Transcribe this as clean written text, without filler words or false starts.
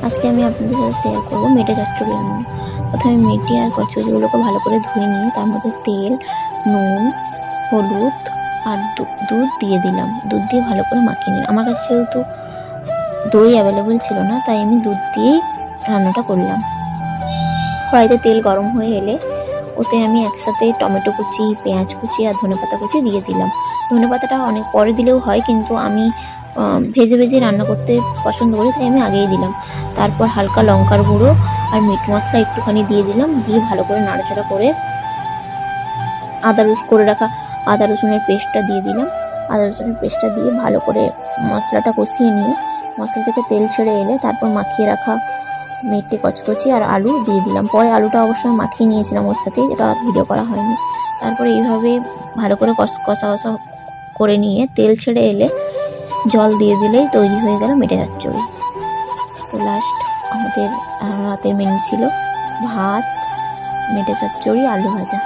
আজকে আমি আপনাদের সাথে শেয়ার করবো মেটে চচ্চড়ি রান্না। প্রথমে মেটে আর কচুরিগুলোকে ভালো করে ধুয়ে নিয়ে তার মধ্যে তেল, নুন, হলুদ আর দুধ দিয়ে দিলাম। দুধ দিয়ে ভালো করে মাখিয়ে নিলাম। আমার কাছে যেহেতু দই অ্যাভেলেবেল ছিল না, তাই আমি দুধ দিয়েই রান্নাটা করলাম। কড়াইতে তেল গরম হয়ে এলে ওতে আমি একসাথে টমেটো কুচি, পেঁয়াজ কুচি আর ধনেপাতা কুচি দিয়ে দিলাম। ধনেপাতাটা অনেক পরে দিলেও হয়, কিন্তু আমি ভেজে ভেজে রান্না করতে পছন্দ করি, তাই আমি আগেই দিলাম। তারপর হালকা লঙ্কার গুঁড়ো আর মিট মশলা একটুখানি দিয়ে দিলাম। দিয়ে ভালো করে নাড়াচাড়া করে আদা রসুনের পেস্টটা দিয়ে দিলাম। আদা রসুনের পেস্টটা দিয়ে ভালো করে মশলাটা কষিয়ে নিয়ে মশলা থেকে তেল ছেড়ে এলে তারপর মাখিয়ে রাখা মেটে কচকচি আর আলু দিয়ে দিলাম। পরে আলুটা অবশ্যই মাখিয়ে নিয়েছিলাম ওর সাথে, এটা ভিডিও করা হয়নি। তারপরে এইভাবে ভালো করে কষা করে নিয়ে তেল ছেড়ে এলে জল দিয়ে দিলেই তৈরি হয়ে গেল মেটে চচ্চড়ি। তো লাস্ট আমাদের রাতের মেনু ছিল ভাত, মেটে চচ্চড়ি, আলু ভাজা।